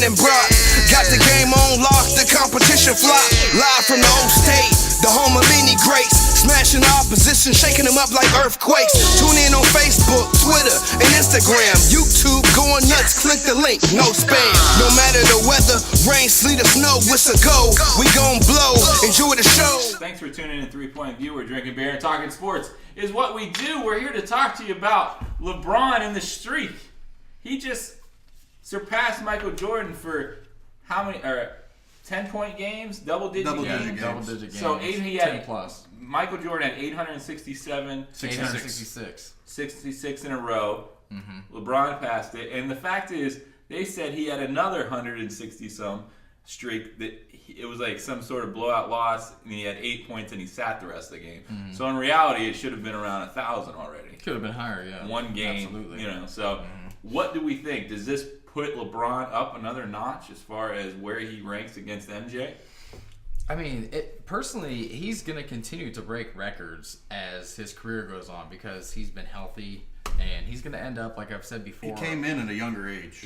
and Brock. Got the game on lock, the competition flop. Live from the old state, the home of many greats. Smashing opposition, shaking them up like earthquakes. Tune in on Facebook, Twitter, and Instagram. YouTube, going nuts, click the link, no spam. No matter the weather, rain, sleet, or snow, it's a go. We gon' blow, enjoy the show. Thanks for tuning in to 3 Point View. We're drinking beer and talking sports is what we do. We're here to talk to you about LeBron and the streak. He just surpassed Michael Jordan for how many? 10-point games, double-digit games. Double-digit games. So he had 10 plus. Michael Jordan had 867, 66 in a row. Mm-hmm. LeBron passed it, and the fact is, they said he had another 160 some streak that it was like some sort of blowout loss, and he had 8 points and he sat the rest of the game. Mm-hmm. So in reality, it should have been around 1,000 already. Could have been higher, yeah. One game, absolutely. So what do we think? Does this put LeBron up another notch as far as where he ranks against MJ? I mean, personally, he's going to continue to break records as his career goes on because he's been healthy, and he's going to end up, like I've said before. He came in at a younger age.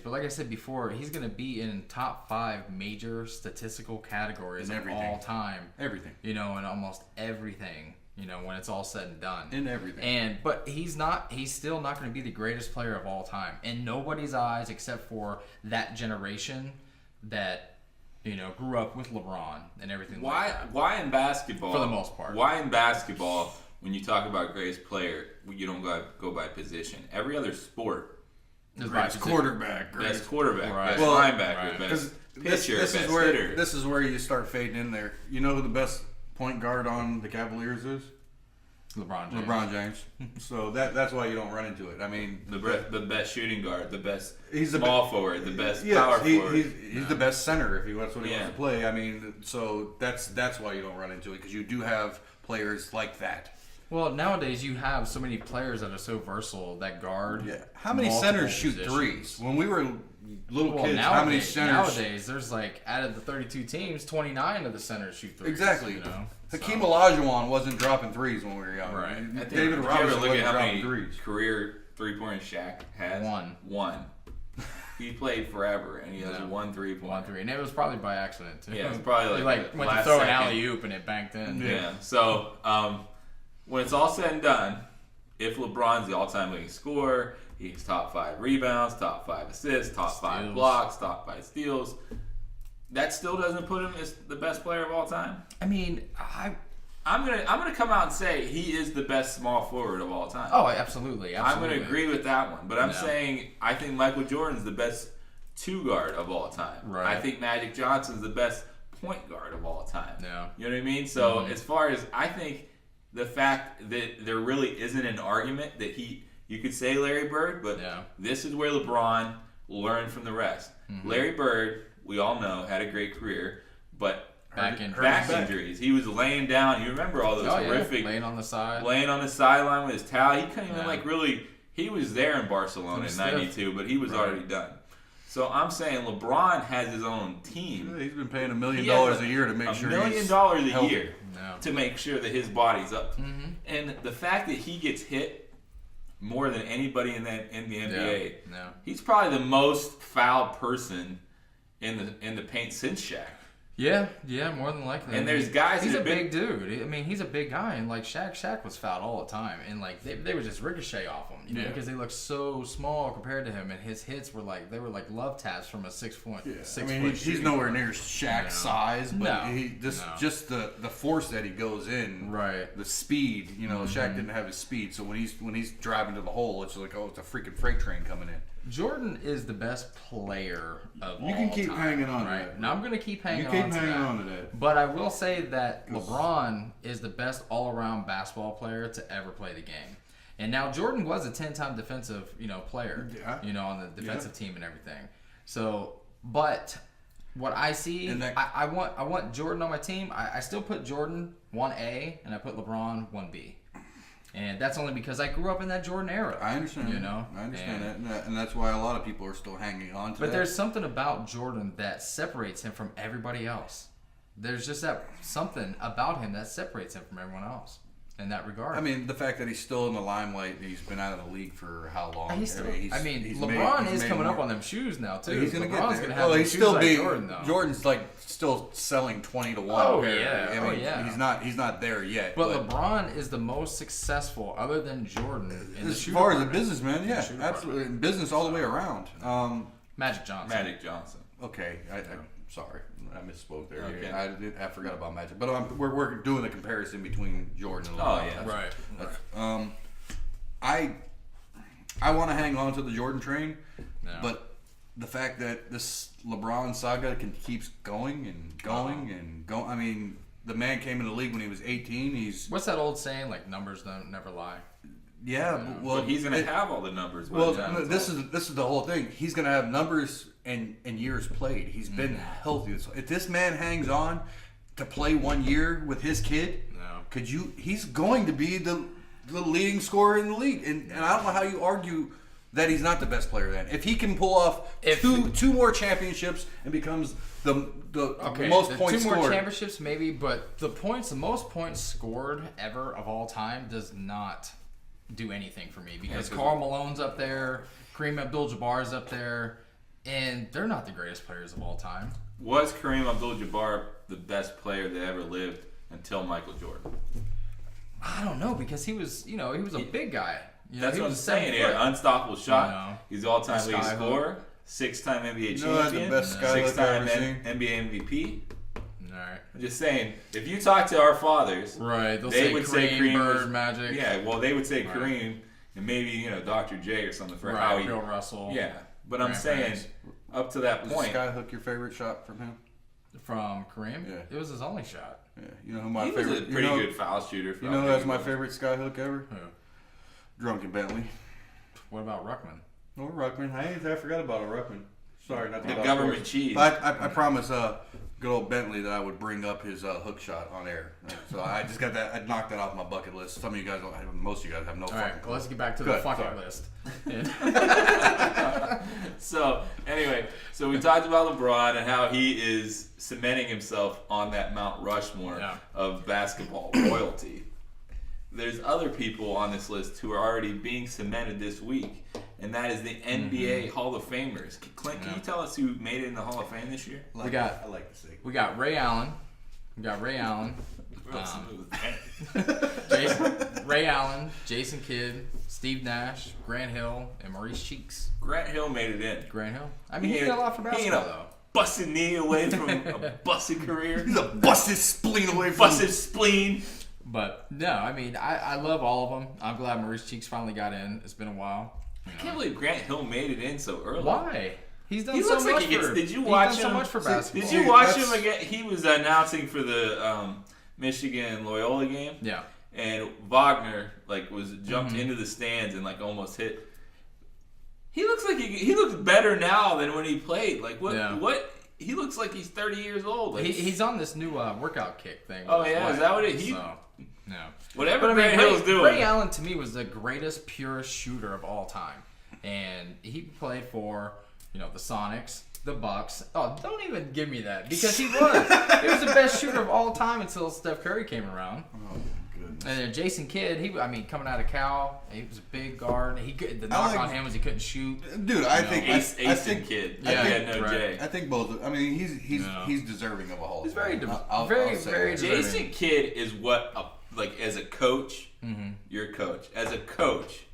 But like I said before, he's going to be in top 5 major statistical categories of all time. Everything. In almost everything. When it's all said and done. In everything. But he's still not going to be the greatest player of all time. In nobody's eyes except for that generation that, grew up with LeBron and everything like that. Why in basketball? For the most part. Why in basketball, when you talk about greatest player, you don't go by position? Every other sport. Best quarterback. Best quarterback. Right. Best linebacker. Right. Best pitcher. This best is where hitter. This is where you start fading in there. You know who the best point guard on the Cavaliers is? LeBron James. So that's why you don't run into it. I mean, the best shooting guard, the best forward, the best yes, power forward. He's the best center if that's what he wants to play. I mean, so that's why you don't run into it because you do have players like that. Well, nowadays you have so many players that are so versatile that guard. Yeah. How many centers shoot threes? When we were little kids, how many centers? Nowadays, there's out of the 32 teams, 29 of the centers shoot threes. Exactly. Hakeem Olajuwon wasn't dropping threes when we were young. Right. David Robinson wasn't dropping threes. Career 3-point Shaq has? One. He played forever, and he has 1 3-point. 1 3, and it was probably by accident too. Yeah, it was probably went to throw an alley oop and it banked in. Yeah. So when it's all said and done, if LeBron's the all-time leading scorer, he's top 5 rebounds, top 5 assists, top 5 blocks, top 5 steals. That still doesn't put him as the best player of all time. I mean, I'm gonna come out and say he is the best small forward of all time. Oh, absolutely. I'm gonna agree with that one, but I'm saying I think Michael Jordan's the best 2 guard of all time. Right. I think Magic Johnson's the best point guard of all time. Yeah. You know what I mean? So as far as I think the fact that there really isn't an argument that you could say Larry Bird, but this is where LeBron learned from the rest. Mm-hmm. Larry Bird, we all know, had a great career, but back injuries. He was laying down. You remember all those horrific laying on the sideline with his towel. He couldn't even really. He was there in Barcelona in '92, but he was already done. So I'm saying LeBron has his own team. Yeah, he's been paying $1 million a year to make sure he's $1 million a year to make sure that his body's up. Mm-hmm. And the fact that he gets hit more than anybody in the NBA, he's probably the most fouled person in the paint since Shaq. Yeah, more than likely. And there's guys. He's a big dude. I mean, he's a big guy, and Shaq was fouled all the time, and they would just ricochet off him, because they look so small compared to him, and his hits were like love taps from a 6 foot. Yeah. I mean, he's nowhere near Shaq's size, but just the force that he goes in, right? The speed, Shaq didn't have his speed, so when he's driving to the hole, it's like, oh, it's a freaking freight train coming in. Jordan is the best player of all time. You can keep hanging on to that. And I'm going to keep hanging on to that. But I will say that LeBron is the best all-around basketball player to ever play the game. And now Jordan was a 10-time defensive, player, on the defensive team and everything. So, but what I see, I want Jordan on my team. I still put Jordan 1A and I put LeBron 1B. And that's only because I grew up in that Jordan era. I understand. I understand that, and that's why a lot of people are still hanging on to that. But there's something about Jordan that separates him from everybody else. There's just something about him that separates him from everyone else. in that regard. I mean, the fact that he's still in the limelight, he's been out of the league for how long? LeBron is coming up on them shoes now too. He's gonna LeBron's get there. Gonna have he's shoes still like Jordan, though. Jordan's like still selling 20 to 1. Oh, pair. yeah. I mean, yeah. He's not there yet. But LeBron is the most successful, other than Jordan, in as far as a businessman, yeah, absolutely, business all the way around. Magic Johnson. Okay, I'm sorry, I misspoke there. Okay. I forgot about Magic, but we're doing the comparison between Jordan and LeBron. Oh yeah, right. I want to hang on to the Jordan train, No. but the fact that this LeBron saga keeps going and going and going. I mean, the man came in the league when he was 18. What's that old saying? Like, numbers don't never lie. Yeah, well, but he's gonna have all the numbers. Well, this is the whole thing. He's gonna have numbers and years played. He's been healthy. So if this man hangs on to play 1 year with his kid, he's going to be the leading scorer in the league. And I don't know how you argue that he's not the best player then. If he can pull off two more championships and becomes the most points scored. 2 more championships maybe, but the most points scored ever of all time does not do anything for me, because Karl Malone's up there, Kareem Abdul-Jabbar's up there, and they're not the greatest players of all time. Was Kareem Abdul-Jabbar the best player that ever lived until Michael Jordan? I don't know, because he was a big guy. That's what I'm saying here. Unstoppable shot. He's all-time leading scorer, 6-time NBA champion, the best guy 6-time NBA MVP. Alright. I'm just saying, if you talk to our fathers, right, they would say Kareem Bird, was, Magic. Yeah, well, they would say Kareem and maybe Dr. J or something for how he. Bill Russell. Yeah, but I'm saying up to that point. Skyhook your favorite shot from him? From Kareem? Yeah. It was his only shot. Yeah, you know who my he favorite? was a pretty good foul shooter. You know who has my favorite skyhook ever? Who? Drunken Bentley. What about Ruckman? Or Ruckman. I forgot about a Ruckman. Sorry, not the government cheese. But I promise good old Bentley that I would bring up his hook shot on air. So I just got that. I knocked that off my bucket list. Some of you guys, most of you guys have no. All right, well, let's get back to the fucking list. So anyway, we talked about LeBron and how he is cementing himself on that Mount Rushmore of basketball royalty. There's other people on this list who are already being cemented this week, and that is the NBA Hall of Famers. Clint, can you tell us who made it in the Hall of Fame this year? I like to see. We got Ray Allen. Ray Allen, Jason Kidd, Steve Nash, Grant Hill, and Maurice Cheeks. Grant Hill made it in. Grant Hill? I mean, he did a lot for basketball, though. Busted knee away from a busted career. He's a busted spleen away from busted spleen. But no, I mean, I love all of them. I'm glad Maurice Cheeks finally got in. It's been a while. I can't believe Grant Hill made it in so early. Why? He's done so looks much like he gets. Did you watch him? So much for basketball. Did you watch him again? He was announcing for the Michigan Loyola game. Yeah. And Wagner was jumped into the stands and almost hit. He looks like he looks better now than when he played. What? He looks like he's 30 years old. He's on this new workout kick thing. Oh yeah, is that what it? No. Whatever Grant Hill's doing. Ray Allen to me was the greatest, purest shooter of all time, and he played for the Sonics, the Bucks. Oh, don't even give me that, because he was. He was the best shooter of all time until Steph Curry came around. Oh goodness. And then Jason Kidd, coming out of Cal, he was a big guard. The knock on him was he couldn't shoot. Dude, I think Kid. Yeah, he had no J. I think both. I mean, he's deserving of a Hall. He's very deserving. Jason Kidd is what as a coach, your coach. As a coach,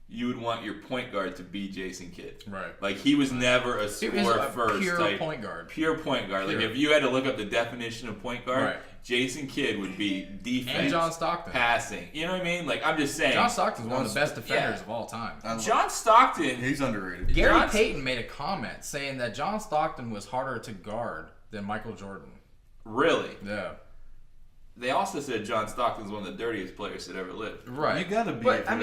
you would want your point guard to be Jason Kidd. Right. He was never a score first pure type. Point guard. Pure point guard. Pure. If you had to look up the definition of point guard, right. Jason Kidd would be defense, and John Stockton, passing. You know what I mean? I'm just saying. John Stockton's one of the best defenders of all time. John Stockton, he's underrated. Gary Payton made a comment saying that John Stockton was harder to guard than Michael Jordan. Really? Yeah. They also said John Stockton's one of the dirtiest players that ever lived. Right. You gotta be. But I'm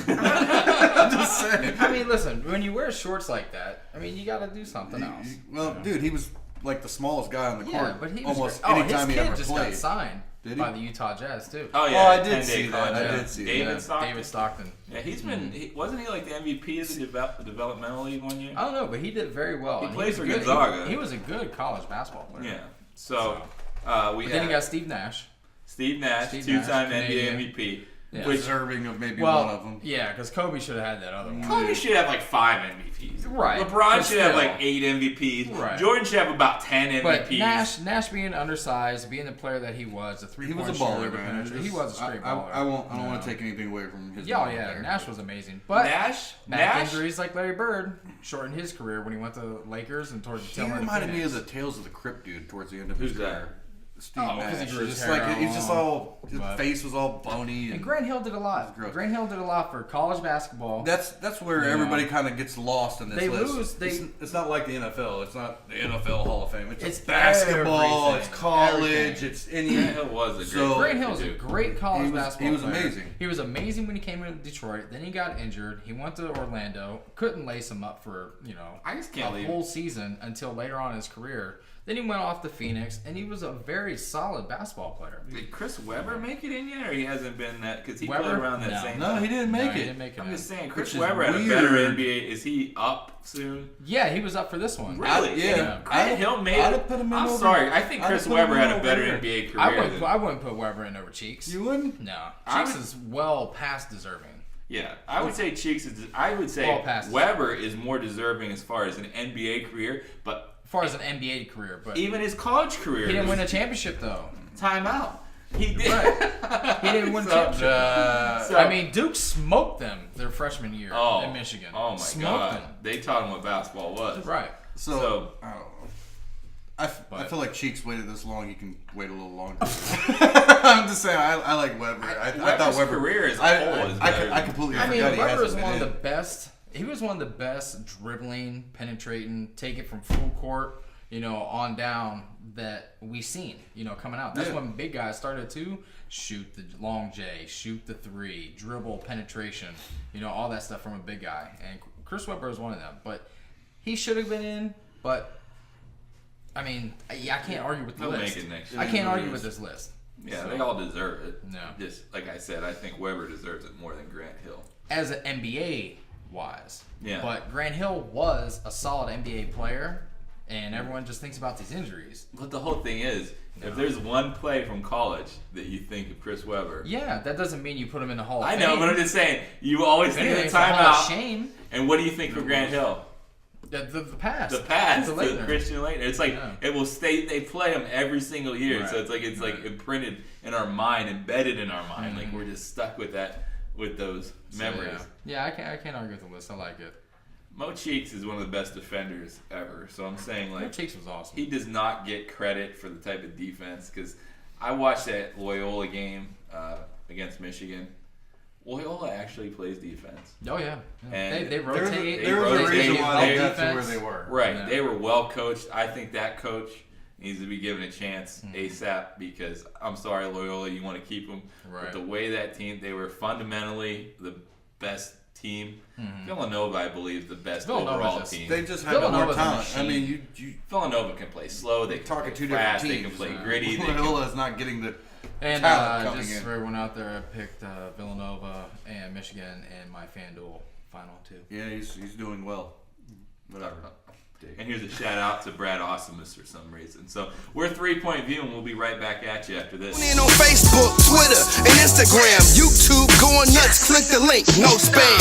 just saying. I mean, listen, when you wear shorts like that, you gotta do something else. Well, dude, he was the smallest guy on the court. Yeah, but he was almost his anytime he kid ever just played. got signed by the Utah Jazz too. Oh yeah, I did see that. I did see David Stockton. David Stockton. Yeah, he's been. Wasn't he the MVP of the developmental league one year? I don't know, but he did very well. He played for Gonzaga. He was a good college basketball player. Yeah. So then you got Steve Nash. Steve Nash, two-time NBA MVP. Yeah. Deserving of maybe one of them. Yeah, because Kobe should have had that other one. Kobe should have like 5 MVPs. Right. LeBron should have like 8 MVPs. Right. Jordan should have about 10 MVPs. But Nash being undersized, being the player that he was, a three-point shooter, he was a straight baller. I don't want to take anything away from his. Yeah, Nash was amazing. But Nash injuries like Larry Bird shortened his career when he went to Lakers and towards the tail end. He reminded me of the Tales of the Crypt dude towards the end of his career. Steve Nash. He grew his face was all bony. And Grant Hill did a lot. Grant Hill did a lot for college basketball. That's where everybody kind of gets lost in this list. It's not like the NFL. It's not the NFL Hall of Fame. It's basketball. It's college. It's any. Grant Hill was a great college basketball player. He was amazing. He was amazing when he came into Detroit. Then he got injured. He went to Orlando. Couldn't lace him up for a whole season until later on in his career. Then he went off to Phoenix, and he was a very solid basketball player. Did Chris Webber make it in yet, or he hasn't been that? Because he played around that same time. No, he didn't make it. I'm just saying, Chris Webber had a better NBA. Is he up soon? Yeah, he was up for this one. Really? Grant Hill made it. I'm sorry. I think Chris Webber had a better NBA career. I wouldn't put Webber in over Cheeks. You wouldn't? No. Cheeks is well past deserving. Yeah, I would say Cheeks is. I would say Webber is more deserving as far as an NBA career, but. As far as an NBA career, but even his college career, he didn't win a championship though. Timeout. He did. Right. He didn't win a championship. I mean, Duke smoked them their freshman year in Michigan. Oh my God! They taught him what basketball was. Right. So I don't know. I feel like Cheeks waited this long. He can wait a little longer. I'm just saying. I like Webber. I thought Webber's career as a whole is better. I completely. Webber is one of the best. He was one of the best dribbling, penetrating, take it from full court, on down that we've seen, coming out. That's when big guys started to shoot the long J, shoot the three, dribble, penetration, all that stuff from a big guy. And Chris Webber is one of them. But he should have been in, but I mean, I can't argue with the list. Make it next year. I can't argue with this list. Yeah, they all deserve it. No. Just like I said, I think Webber deserves it more than Grant Hill. As an NBA wise. Yeah. But Grant Hill was a solid NBA player, and everyone just thinks about these injuries. But the whole thing is, if there's one play from college that you think of Chris Webber. Yeah, that doesn't mean you put him in the Hall of Fame. I know, but I'm just saying, you always think of the timeout. Shame. And what do you think for Grant Hill? The past. The past. The Christian Laettner. It's like, it will stay, they play him every single year. Right. So it's like imprinted in our mind, embedded in our mind. Like we're just stuck with that. With those memories. Yeah, I can't argue with the list. I like it. Mo Cheeks is one of the best defenders ever. So I'm saying, Mo Cheeks was awesome. He does not get credit for the type of defense because I watched that Loyola game against Michigan. Loyola actually plays defense. Oh yeah, and they rotate. There was a reason why they got to where they were. Right, they were well coached. I think that coach needs to be given a chance ASAP because I'm sorry, Loyola, you want to keep them. Right. But the way that team, they were fundamentally the best team. Villanova, I believe, is the best overall team. They just have more talent. I mean, Villanova can play slow. They can play fast. They can play gritty. Loyola is not getting the and talent coming just in. For everyone out there, I picked Villanova and Michigan in my FanDuel final two. Yeah, he's doing well. Whatever. And here's a shout out to Brad Awesomeness for some reason. So we're 3 Point View, and we'll be right back at you after this. Tune in on Facebook, Twitter, and Instagram, YouTube, going nuts. Click the link, no spam.